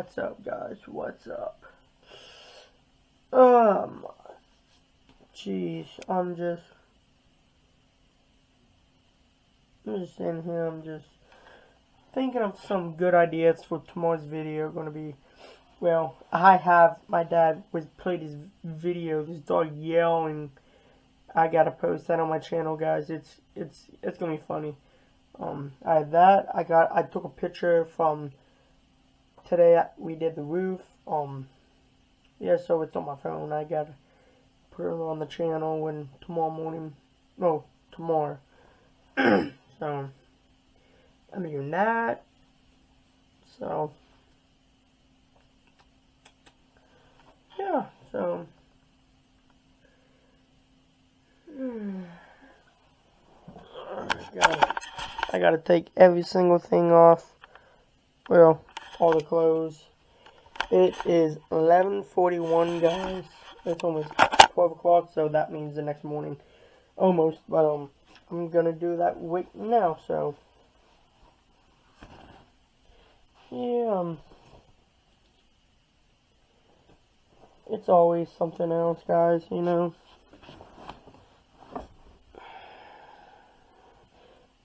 What's up, guys? What's up? Jeez, I'm just sitting here. I'm just thinking of some good ideas for tomorrow's video. Gonna be, well, I have my dad played his video. This dog yelling. I gotta post that on my channel, guys. It's gonna be funny. I had that. I took a picture from today. We did the roof. Yeah, so it's on my phone. I gotta put it on the channel when tomorrow morning. No, tomorrow. So I'm doing that. So yeah. So I gotta take every single thing off. Well, all the clothes. It is 11:41, guys. It's almost 12 o'clock, so that means the next morning. Almost, but I'm gonna do that right now, so yeah, it's always something else, guys, you know.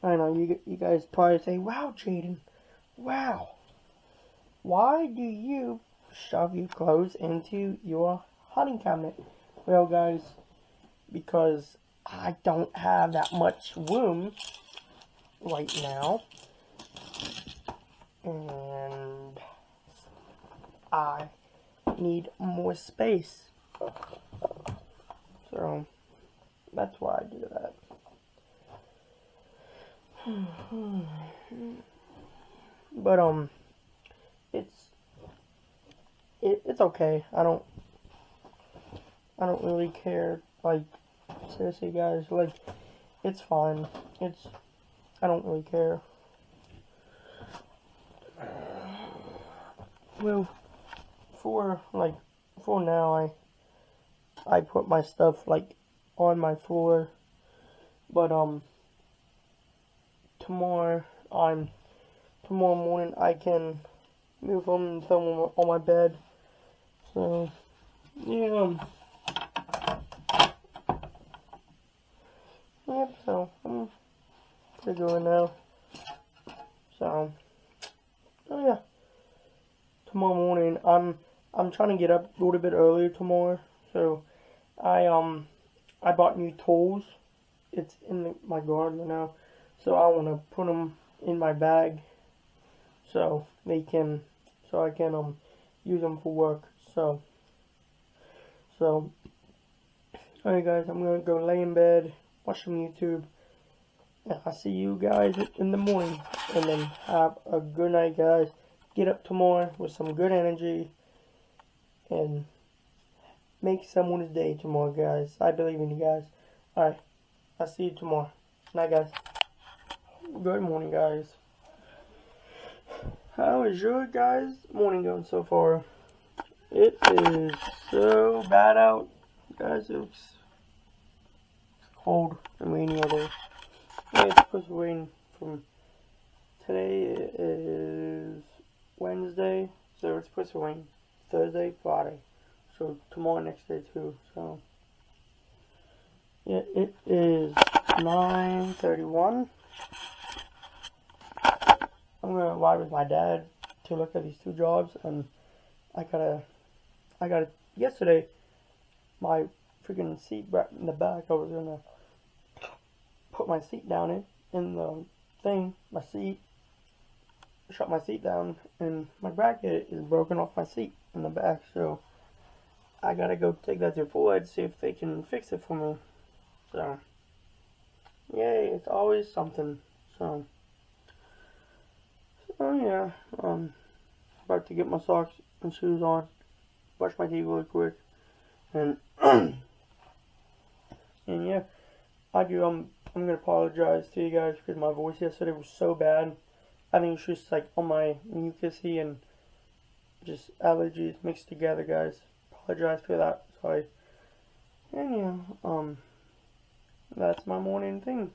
I know, you guys probably say, wow, Jaden, wow, why do you shove your clothes into your hunting cabinet? Well, guys, because I don't have that much room right now, and I need more space, so that's why I do that. But it's okay. I don't really care. Like, seriously, guys, like, it's fine. I don't really care. Well, for now, I put my stuff like on my floor, but tomorrow morning I can move them and throw them on my bed. So yeah, yep. So I'm pretty good now. So oh yeah, tomorrow morning I'm trying to get up a little bit earlier tomorrow. So I bought new tools. It's in my garden now, so I want to put them in my bag so I can use them for work. So alright, guys, I'm gonna go lay in bed, watch some YouTube, and I'll see you guys in the morning. And then have a good night, guys. Get up tomorrow with some good energy and make someone's day tomorrow, guys. I believe in you guys. Alright, I'll see you tomorrow. Night, guys. Good morning, guys. How is your guys' morning going so far? It is so bad out, guys. It's cold and rainy out there. Yeah, it's supposed to rain from today. Is Wednesday, so it's supposed to rain Thursday, Friday. So tomorrow, next day too. So yeah, it is 9:31. I'm gonna ride with my dad to look at these two jobs, and I gotta yesterday my freaking seat back in the back. I was gonna put my seat down in the thing, my seat, shut my seat down, and my bracket is broken off my seat in the back. So I gotta go take that to Ford, see if they can fix it for me. So yay, it's always something. So yeah, about to get my socks and shoes on, brush my teeth really quick, and and yeah, I'm gonna apologize to you guys because my voice yesterday was so bad. I think it's just like all my mucusy and just allergies mixed together, guys. Apologize for that. Sorry. And yeah, that's my morning thing.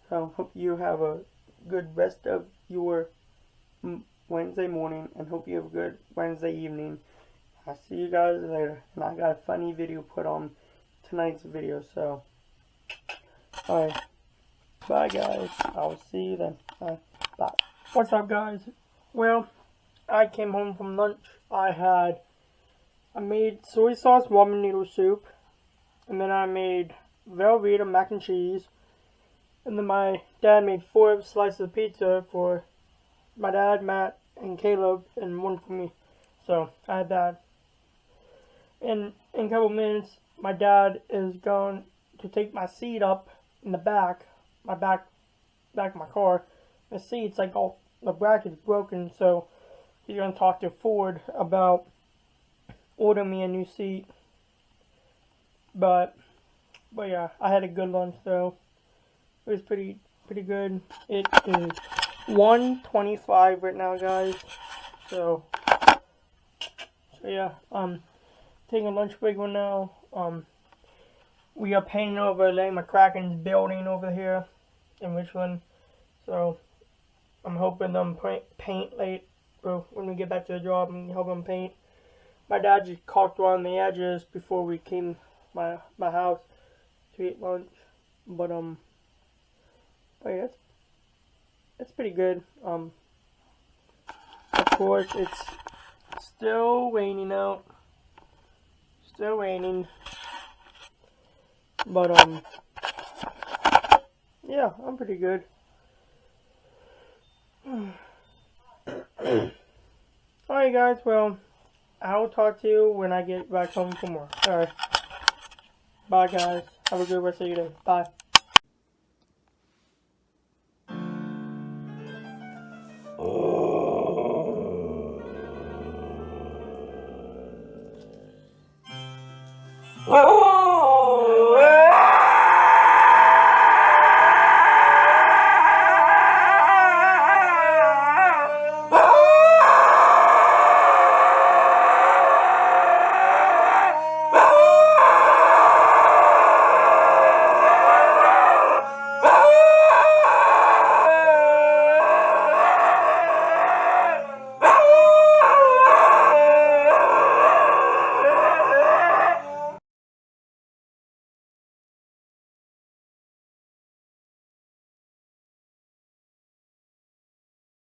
So hope you have a good rest of your Wednesday morning, and hope you have a good Wednesday evening. I'll see you guys later, and I got a funny video put on tonight's video, so alright, bye guys, I will see you then. Bye. What's up guys? Well, I came home from lunch. I made soy sauce ramen noodle soup, and then I made Velveeta mac and cheese, and then my dad made 4 slices of pizza for my dad, Matt, and Caleb, and 1 for me. So I had that. And in a couple minutes, my dad is going to take my seat up in the back of my car. The seat's like all the bracket's broken, so he's gonna talk to Ford about ordering me a new seat. But yeah, I had a good lunch though. It was pretty good. It is 1:25 right now, guys. So yeah, taking a lunch break right now. We are painting over Larry McCracken's building over here in Richland. So I'm hoping them paint late when we get back to the job and help them paint. My dad just caulked around the edges before we came to my house to eat lunch. But yeah, it's pretty good. Of course, it's still raining out. Still raining. But yeah, I'm pretty good. Alright guys, well, I will talk to you when I get back home from work. Alright. Bye guys. Have a good rest of your day. Bye. Oh.